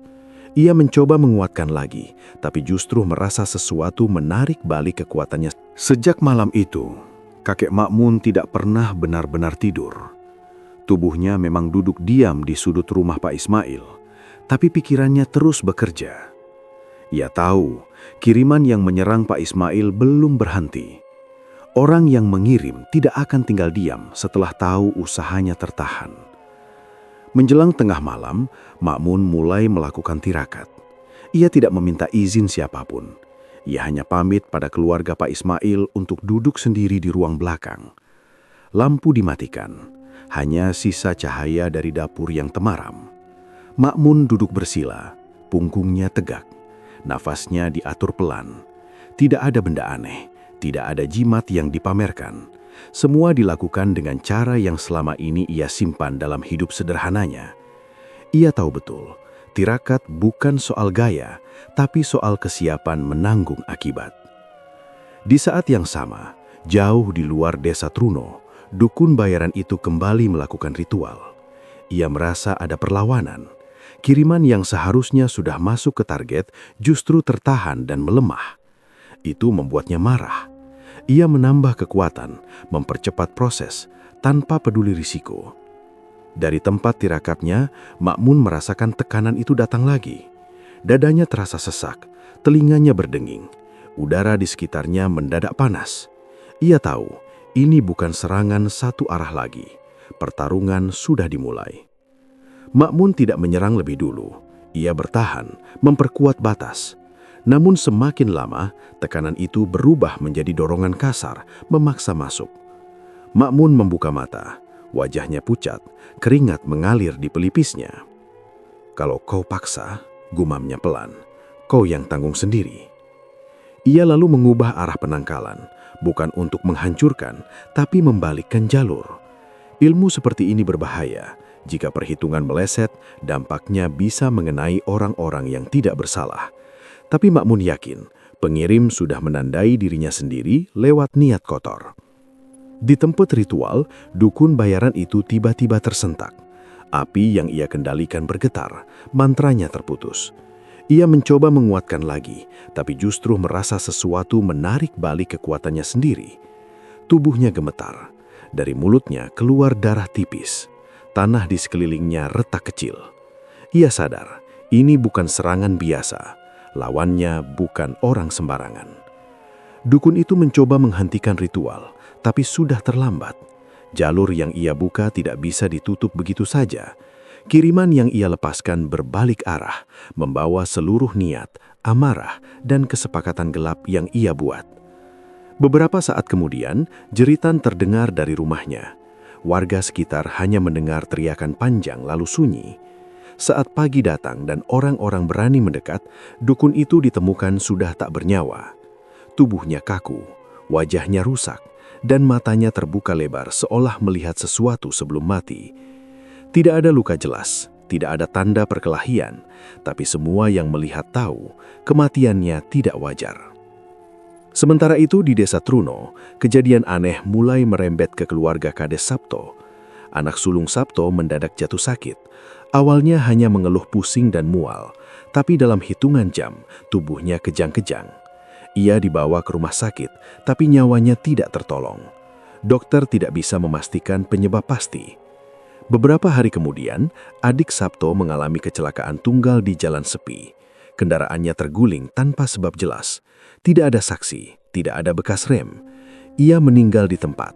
Ia mencoba menguatkan lagi, tapi justru merasa sesuatu menarik balik kekuatannya. Sejak malam itu, kakek Ma'mun tidak pernah benar-benar tidur. Tubuhnya memang duduk diam di sudut rumah Pak Ismail, tapi pikirannya terus bekerja. Ia tahu, kiriman yang menyerang Pak Ismail belum berhenti. Orang yang mengirim tidak akan tinggal diam setelah tahu usahanya tertahan. Menjelang tengah malam, Ma'mun mulai melakukan tirakat. Ia tidak meminta izin siapapun. Ia hanya pamit pada keluarga Pak Ismail untuk duduk sendiri di ruang belakang. Lampu dimatikan, hanya sisa cahaya dari dapur yang temaram. Ma'mun duduk bersila, punggungnya tegak, nafasnya diatur pelan. Tidak ada benda aneh, tidak ada jimat yang dipamerkan. Semua dilakukan dengan cara yang selama ini ia simpan dalam hidup sederhananya. Ia tahu betul, tirakat bukan soal gaya, tapi soal kesiapan menanggung akibat. Di saat yang sama, jauh di luar desa Truno, dukun bayaran itu kembali melakukan ritual. Ia merasa ada perlawanan. Kiriman yang seharusnya sudah masuk ke target justru tertahan dan melemah. Itu membuatnya marah. Ia menambah kekuatan, mempercepat proses, tanpa peduli risiko. Dari tempat tirakatnya, Ma'mun merasakan tekanan itu datang lagi. Dadanya terasa sesak, telinganya berdenging. Udara di sekitarnya mendadak panas. Ia tahu, ini bukan serangan satu arah lagi. Pertarungan sudah dimulai. Ma'mun tidak menyerang lebih dulu. Ia bertahan, memperkuat batas. Namun semakin lama, tekanan itu berubah menjadi dorongan kasar, memaksa masuk. Ma'mun membuka mata, wajahnya pucat, keringat mengalir di pelipisnya. "Kalau kau paksa," gumamnya pelan, "kau yang tanggung sendiri." Ia lalu mengubah arah penangkalan, bukan untuk menghancurkan, tapi membalikkan jalur. Ilmu seperti ini berbahaya. Jika perhitungan meleset, dampaknya bisa mengenai orang-orang yang tidak bersalah. Tapi Ma'mun yakin, pengirim sudah menandai dirinya sendiri lewat niat kotor. Di tempat ritual, dukun bayaran itu tiba-tiba tersentak. Api yang ia kendalikan bergetar, mantranya terputus. Ia mencoba menguatkan lagi, tapi justru merasa sesuatu menarik balik kekuatannya sendiri. Tubuhnya gemetar. Dari mulutnya keluar darah tipis. Tanah di sekelilingnya retak kecil. Ia sadar, ini bukan serangan biasa. Lawannya bukan orang sembarangan. Dukun itu mencoba menghentikan ritual, tapi sudah terlambat. Jalur yang ia buka tidak bisa ditutup begitu saja. Kiriman yang ia lepaskan berbalik arah, membawa seluruh niat, amarah, dan kesepakatan gelap yang ia buat. Beberapa saat kemudian, jeritan terdengar dari rumahnya. Warga sekitar hanya mendengar teriakan panjang lalu sunyi. Saat pagi datang dan orang-orang berani mendekat, dukun itu ditemukan sudah tak bernyawa. Tubuhnya kaku, wajahnya rusak, dan matanya terbuka lebar seolah melihat sesuatu sebelum mati. Tidak ada luka jelas, tidak ada tanda perkelahian, tapi semua yang melihat tahu kematiannya tidak wajar. Sementara itu di desa Truno, kejadian aneh mulai merembet ke keluarga Kades Sabto. Anak sulung Sabto mendadak jatuh sakit. Awalnya hanya mengeluh pusing dan mual, tapi dalam hitungan jam, tubuhnya kejang-kejang. Ia dibawa ke rumah sakit, tapi nyawanya tidak tertolong. Dokter tidak bisa memastikan penyebab pasti. Beberapa hari kemudian, adik Sabto mengalami kecelakaan tunggal di jalan sepi. Kendaraannya terguling tanpa sebab jelas. Tidak ada saksi, tidak ada bekas rem. Ia meninggal di tempat.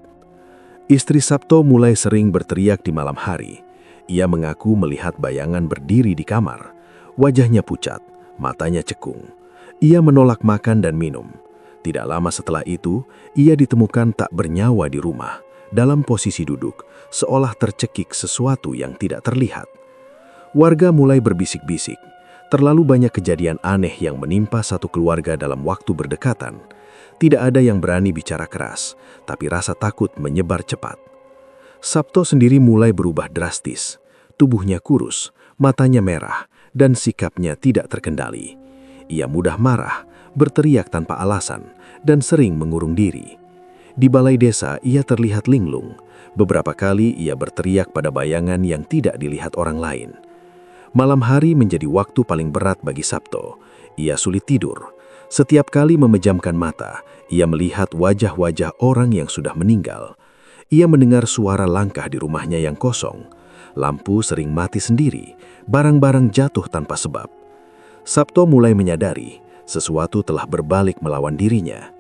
Istri Sabto mulai sering berteriak di malam hari. Ia mengaku melihat bayangan berdiri di kamar. Wajahnya pucat, matanya cekung. Ia menolak makan dan minum. Tidak lama setelah itu, ia ditemukan tak bernyawa di rumah, dalam posisi duduk, seolah tercekik sesuatu yang tidak terlihat. Warga mulai berbisik-bisik. Terlalu banyak kejadian aneh yang menimpa satu keluarga dalam waktu berdekatan. Tidak ada yang berani bicara keras, tapi rasa takut menyebar cepat. Sabto sendiri mulai berubah drastis. Tubuhnya kurus, matanya merah, dan sikapnya tidak terkendali. Ia mudah marah, berteriak tanpa alasan, dan sering mengurung diri. Di balai desa, ia terlihat linglung. Beberapa kali ia berteriak pada bayangan yang tidak dilihat orang lain. Malam hari menjadi waktu paling berat bagi Sabto. Ia sulit tidur. Setiap kali memejamkan mata, ia melihat wajah-wajah orang yang sudah meninggal. Ia mendengar suara langkah di rumahnya yang kosong. Lampu sering mati sendiri, barang-barang jatuh tanpa sebab. Sabto mulai menyadari sesuatu telah berbalik melawan dirinya.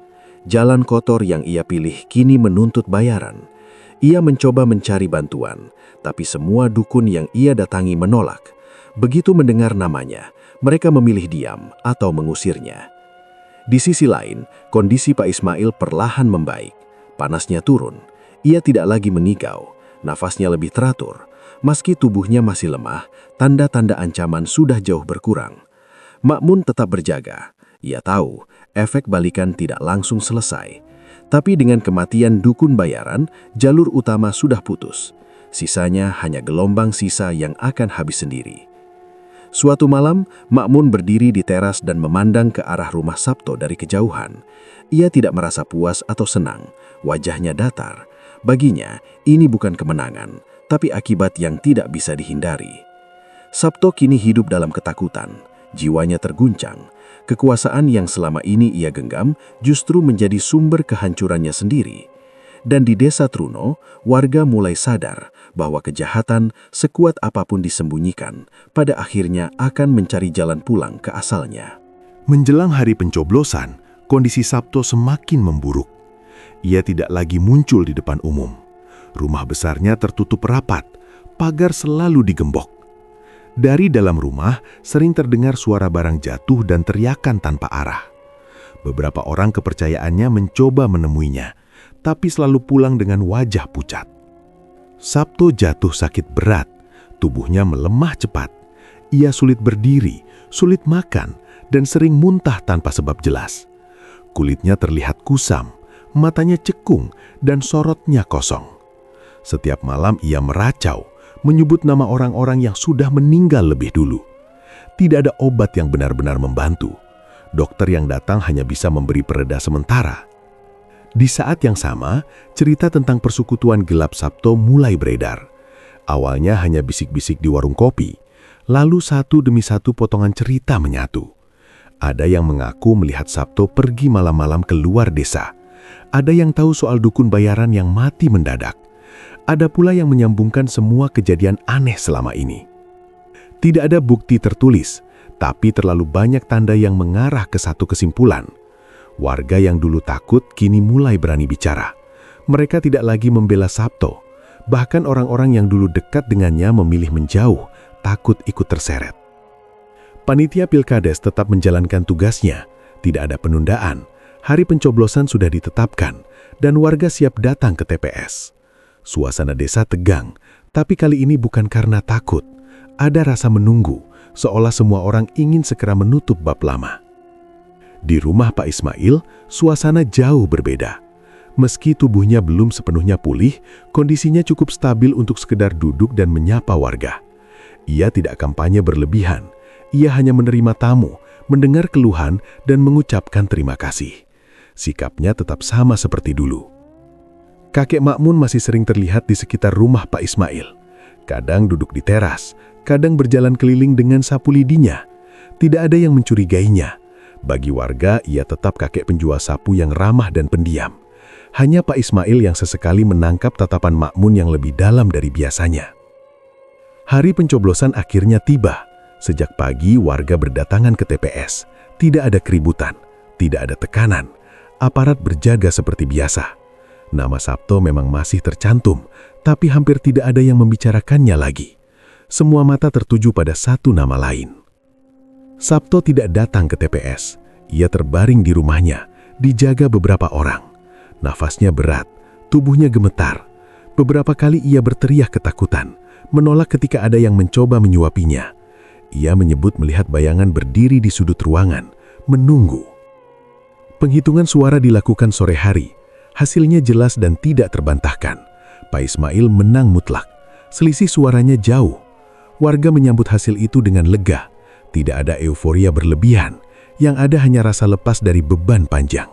Jalan kotor yang ia pilih kini menuntut bayaran. Ia mencoba mencari bantuan, tapi semua dukun yang ia datangi menolak. Begitu mendengar namanya, mereka memilih diam atau mengusirnya. Di sisi lain, kondisi Pak Ismail perlahan membaik. Panasnya turun, ia tidak lagi mengigau, nafasnya lebih teratur. Meski tubuhnya masih lemah, tanda-tanda ancaman sudah jauh berkurang. Makmun tetap berjaga. Ia tahu efek balikan tidak langsung selesai. Tapi dengan kematian dukun bayaran, jalur utama sudah putus. Sisanya hanya gelombang sisa yang akan habis sendiri. Suatu malam, Makmun berdiri di teras dan memandang ke arah rumah Sabto dari kejauhan. Ia tidak merasa puas atau senang, wajahnya datar. Baginya, ini bukan kemenangan, tapi akibat yang tidak bisa dihindari. Sabto kini hidup dalam ketakutan. Jiwanya terguncang. Kekuasaan yang selama ini ia genggam justru menjadi sumber kehancurannya sendiri. Dan di desa Truno, warga mulai sadar bahwa kejahatan sekuat apapun disembunyikan, pada akhirnya akan mencari jalan pulang ke asalnya. Menjelang hari pencoblosan, kondisi Sabto semakin memburuk. Ia tidak lagi muncul di depan umum. Rumah besarnya tertutup rapat, pagar selalu digembok. Dari dalam rumah sering terdengar suara barang jatuh dan teriakan tanpa arah. Beberapa orang kepercayaannya mencoba menemuinya, tapi selalu pulang dengan wajah pucat. Sabto jatuh sakit berat, tubuhnya melemah cepat. Ia sulit berdiri, sulit makan, dan sering muntah tanpa sebab jelas. Kulitnya terlihat kusam, matanya cekung, dan sorotnya kosong. Setiap malam ia meracau, menyebut nama orang-orang yang sudah meninggal lebih dulu. Tidak ada obat yang benar-benar membantu. Dokter yang datang hanya bisa memberi pereda sementara. Di saat yang sama, cerita tentang persekutuan gelap Sabto mulai beredar. Awalnya hanya bisik-bisik di warung kopi, lalu satu demi satu potongan cerita menyatu. Ada yang mengaku melihat Sabto pergi malam-malam keluar desa. Ada yang tahu soal dukun bayaran yang mati mendadak. Ada pula yang menyambungkan semua kejadian aneh selama ini. Tidak ada bukti tertulis, tapi terlalu banyak tanda yang mengarah ke satu kesimpulan. Warga yang dulu takut kini mulai berani bicara. Mereka tidak lagi membela Sabto. Bahkan orang-orang yang dulu dekat dengannya memilih menjauh, takut ikut terseret. Panitia Pilkades tetap menjalankan tugasnya. Tidak ada penundaan. Hari pencoblosan sudah ditetapkan, dan warga siap datang ke TPS. Suasana desa tegang, tapi kali ini bukan karena takut. Ada rasa menunggu, seolah semua orang ingin segera menutup bab lama. Di rumah Pak Ismail, suasana jauh berbeda. Meski tubuhnya belum sepenuhnya pulih, kondisinya cukup stabil untuk sekedar duduk dan menyapa warga. Ia tidak kampanye berlebihan. Ia hanya menerima tamu, mendengar keluhan, dan mengucapkan terima kasih. Sikapnya tetap sama seperti dulu. Kakek Makmun masih sering terlihat di sekitar rumah Pak Ismail. Kadang duduk di teras, kadang berjalan keliling dengan sapu lidinya. Tidak ada yang mencurigainya. Bagi warga, ia tetap kakek penjual sapu yang ramah dan pendiam. Hanya Pak Ismail yang sesekali menangkap tatapan Makmun yang lebih dalam dari biasanya. Hari pencoblosan akhirnya tiba. Sejak pagi, warga berdatangan ke TPS. Tidak ada keributan, tidak ada tekanan. Aparat berjaga seperti biasa. Nama Sabto memang masih tercantum, tapi hampir tidak ada yang membicarakannya lagi. Semua mata tertuju pada satu nama lain. Sabto tidak datang ke TPS. Ia terbaring di rumahnya, dijaga beberapa orang. Nafasnya berat, tubuhnya gemetar. Beberapa kali ia berteriak ketakutan, menolak ketika ada yang mencoba menyuapinya. Ia menyebut melihat bayangan berdiri di sudut ruangan, menunggu. Penghitungan suara dilakukan sore hari. Hasilnya jelas dan tidak terbantahkan. Pak Ismail menang mutlak. Selisih suaranya jauh. Warga menyambut hasil itu dengan lega. Tidak ada euforia berlebihan. Yang ada hanya rasa lepas dari beban panjang.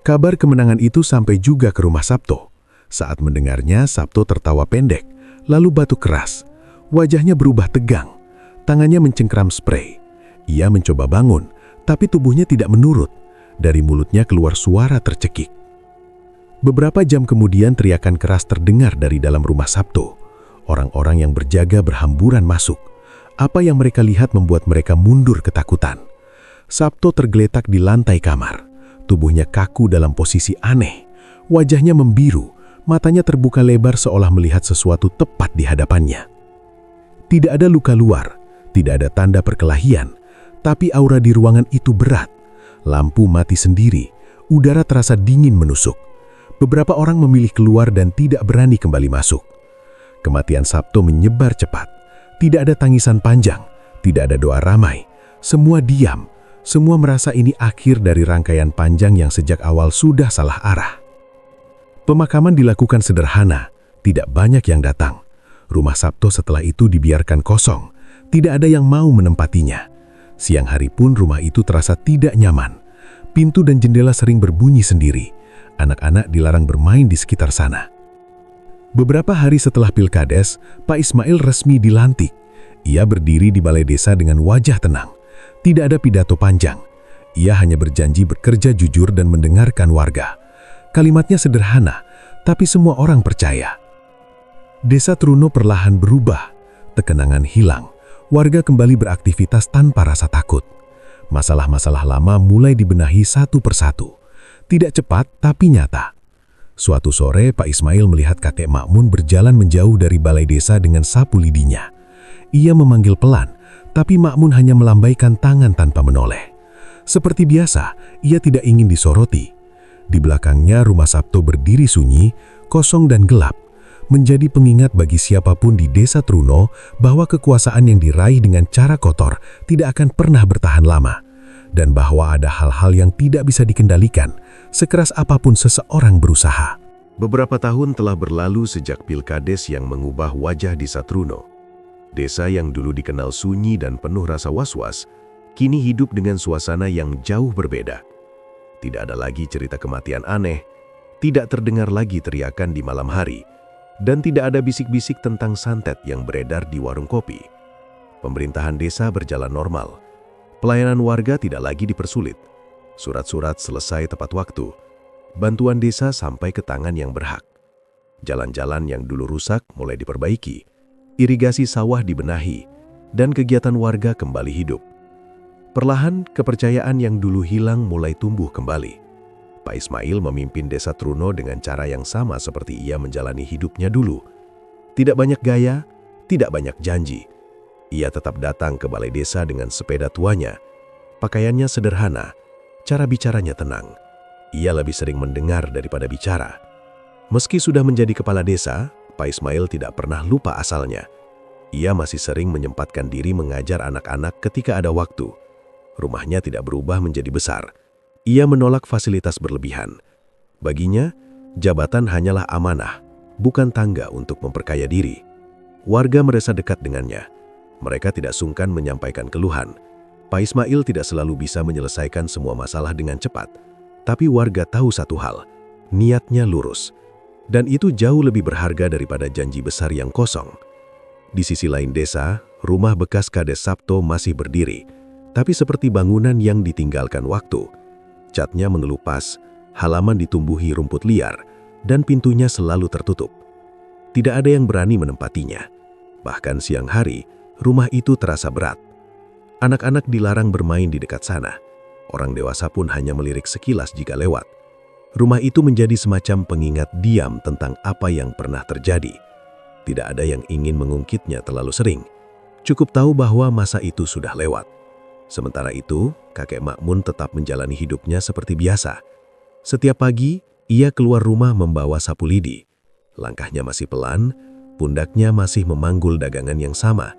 Kabar kemenangan itu sampai juga ke rumah Sabto. Saat mendengarnya, Sabto tertawa pendek, lalu batuk keras. Wajahnya berubah tegang. Tangannya mencengkram spray. Ia mencoba bangun, tapi tubuhnya tidak menurut. Dari mulutnya keluar suara tercekik. Beberapa jam kemudian teriakan keras terdengar dari dalam rumah Sabto. Orang-orang yang berjaga berhamburan masuk. Apa yang mereka lihat membuat mereka mundur ketakutan. Sabto tergeletak di lantai kamar. Tubuhnya kaku dalam posisi aneh. Wajahnya membiru, Matanya terbuka lebar seolah melihat sesuatu tepat di hadapannya. Tidak ada luka luar, tidak ada tanda perkelahian, tapi aura di ruangan itu berat. Lampu mati sendiri, udara terasa dingin menusuk. Beberapa orang memilih keluar dan tidak berani kembali masuk. Kematian Sabto menyebar cepat. Tidak ada tangisan panjang, tidak ada doa ramai. Semua diam, semua merasa ini akhir dari rangkaian panjang yang sejak awal sudah salah arah. Pemakaman dilakukan sederhana, tidak banyak yang datang. Rumah Sabto setelah itu dibiarkan kosong, tidak ada yang mau menempatinya. Siang hari pun rumah itu terasa tidak nyaman. Pintu dan jendela sering berbunyi sendiri. Anak-anak dilarang bermain di sekitar sana. Beberapa hari setelah Pilkades, Pak Ismail resmi dilantik. Ia berdiri di balai desa dengan wajah tenang. Tidak ada pidato panjang. Ia hanya berjanji bekerja jujur dan mendengarkan warga. Kalimatnya sederhana, tapi semua orang percaya. Desa Truno perlahan berubah. Ketenangan hilang. Warga kembali beraktivitas tanpa rasa takut. Masalah-masalah lama mulai dibenahi satu persatu. Tidak cepat, tapi nyata. Suatu sore, Pak Ismail melihat kakek Makmun berjalan menjauh dari balai desa dengan sapu lidinya. Ia memanggil pelan, tapi Makmun hanya melambaikan tangan tanpa menoleh. Seperti biasa, ia tidak ingin disoroti. Di belakangnya, rumah Sabto berdiri sunyi, kosong dan gelap, menjadi pengingat bagi siapapun di desa Truno bahwa kekuasaan yang diraih dengan cara kotor tidak akan pernah bertahan lama, dan bahwa ada hal-hal yang tidak bisa dikendalikan, sekeras apapun seseorang berusaha. Beberapa tahun telah berlalu sejak Pilkades yang mengubah wajah desa Truno. Desa yang dulu dikenal sunyi dan penuh rasa was-was, kini hidup dengan suasana yang jauh berbeda. Tidak ada lagi cerita kematian aneh, tidak terdengar lagi teriakan di malam hari, dan tidak ada bisik-bisik tentang santet yang beredar di warung kopi. Pemerintahan desa berjalan normal. Pelayanan warga tidak lagi dipersulit. Surat-surat selesai tepat waktu. Bantuan desa sampai ke tangan yang berhak. Jalan-jalan yang dulu rusak mulai diperbaiki. Irigasi sawah dibenahi. Dan kegiatan warga kembali hidup. Perlahan, kepercayaan yang dulu hilang mulai tumbuh kembali. Pak Ismail memimpin desa Truno dengan cara yang sama seperti ia menjalani hidupnya dulu. Tidak banyak gaya, tidak banyak janji. Ia tetap datang ke balai desa dengan sepeda tuanya. Pakaiannya sederhana, cara bicaranya tenang. Ia lebih sering mendengar daripada bicara. Meski sudah menjadi kepala desa, Pak Ismail tidak pernah lupa asalnya. Ia masih sering menyempatkan diri mengajar anak-anak ketika ada waktu. Rumahnya tidak berubah menjadi besar. Ia menolak fasilitas berlebihan. Baginya, jabatan hanyalah amanah, bukan tangga untuk memperkaya diri. Warga merasa dekat dengannya. Mereka tidak sungkan menyampaikan keluhan. Pak Ismail tidak selalu bisa menyelesaikan semua masalah dengan cepat. Tapi warga tahu satu hal, niatnya lurus. Dan itu jauh lebih berharga daripada janji besar yang kosong. Di sisi lain desa, rumah bekas Kades Sabto masih berdiri. Tapi seperti bangunan yang ditinggalkan waktu. Catnya mengelupas, halaman ditumbuhi rumput liar, dan pintunya selalu tertutup. Tidak ada yang berani menempatinya. Bahkan siang hari, rumah itu terasa berat. Anak-anak dilarang bermain di dekat sana. Orang dewasa pun hanya melirik sekilas jika lewat. Rumah itu menjadi semacam pengingat diam tentang apa yang pernah terjadi. Tidak ada yang ingin mengungkitnya terlalu sering. Cukup tahu bahwa masa itu sudah lewat. Sementara itu, kakek Makmun tetap menjalani hidupnya seperti biasa. Setiap pagi, ia keluar rumah membawa sapu lidi. Langkahnya masih pelan, pundaknya masih memanggul dagangan yang sama.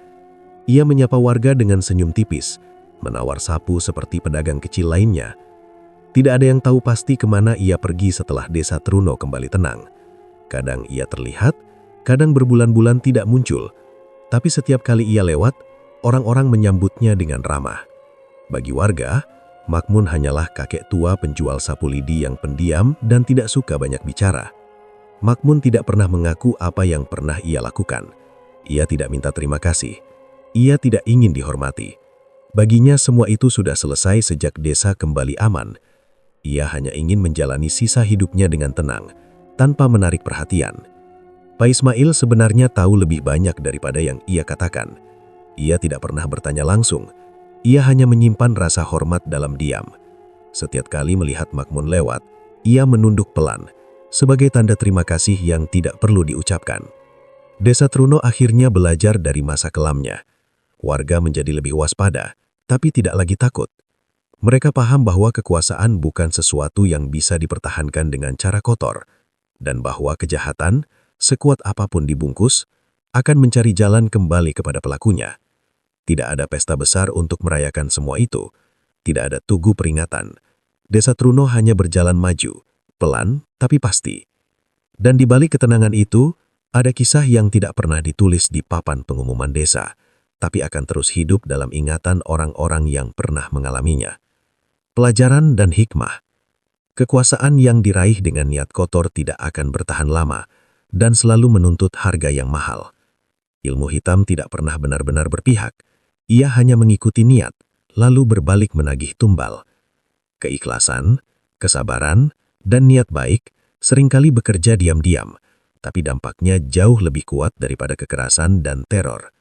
Ia menyapa warga dengan senyum tipis, menawar sapu seperti pedagang kecil lainnya. Tidak ada yang tahu pasti kemana ia pergi setelah desa Truno kembali tenang. Kadang ia terlihat, kadang berbulan-bulan tidak muncul. Tapi setiap kali ia lewat, orang-orang menyambutnya dengan ramah. Bagi warga, Makmun hanyalah kakek tua penjual sapu lidi yang pendiam dan tidak suka banyak bicara. Makmun tidak pernah mengaku apa yang pernah ia lakukan. Ia tidak minta terima kasih. Ia tidak ingin dihormati. Baginya semua itu sudah selesai sejak desa kembali aman. Ia hanya ingin menjalani sisa hidupnya dengan tenang, tanpa menarik perhatian. Pak Ismail sebenarnya tahu lebih banyak daripada yang ia katakan. Ia tidak pernah bertanya langsung. Ia hanya menyimpan rasa hormat dalam diam. Setiap kali melihat Makmun lewat, ia menunduk pelan. sebagai tanda terima kasih yang tidak perlu diucapkan. Desa Truno akhirnya belajar dari masa kelamnya. Warga menjadi lebih waspada, tapi tidak lagi takut. Mereka paham bahwa kekuasaan bukan sesuatu yang bisa dipertahankan dengan cara kotor, dan bahwa kejahatan, sekuat apapun dibungkus, akan mencari jalan kembali kepada pelakunya. Tidak ada pesta besar untuk merayakan semua itu. Tidak ada tugu peringatan. Desa Truno hanya berjalan maju, pelan tapi pasti. Dan di balik ketenangan itu, ada kisah yang tidak pernah ditulis di papan pengumuman desa, tapi akan terus hidup dalam ingatan orang-orang yang pernah mengalaminya. Pelajaran dan hikmah. Kekuasaan yang diraih dengan niat kotor tidak akan bertahan lama dan selalu menuntut harga yang mahal. Ilmu hitam tidak pernah benar-benar berpihak. Ia hanya mengikuti niat, lalu berbalik menagih tumbal. Keikhlasan, kesabaran, dan niat baik seringkali bekerja diam-diam, tapi dampaknya jauh lebih kuat daripada kekerasan dan teror.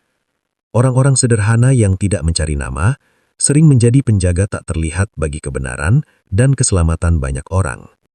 Orang-orang sederhana yang tidak mencari nama sering menjadi penjaga tak terlihat bagi kebenaran dan keselamatan banyak orang.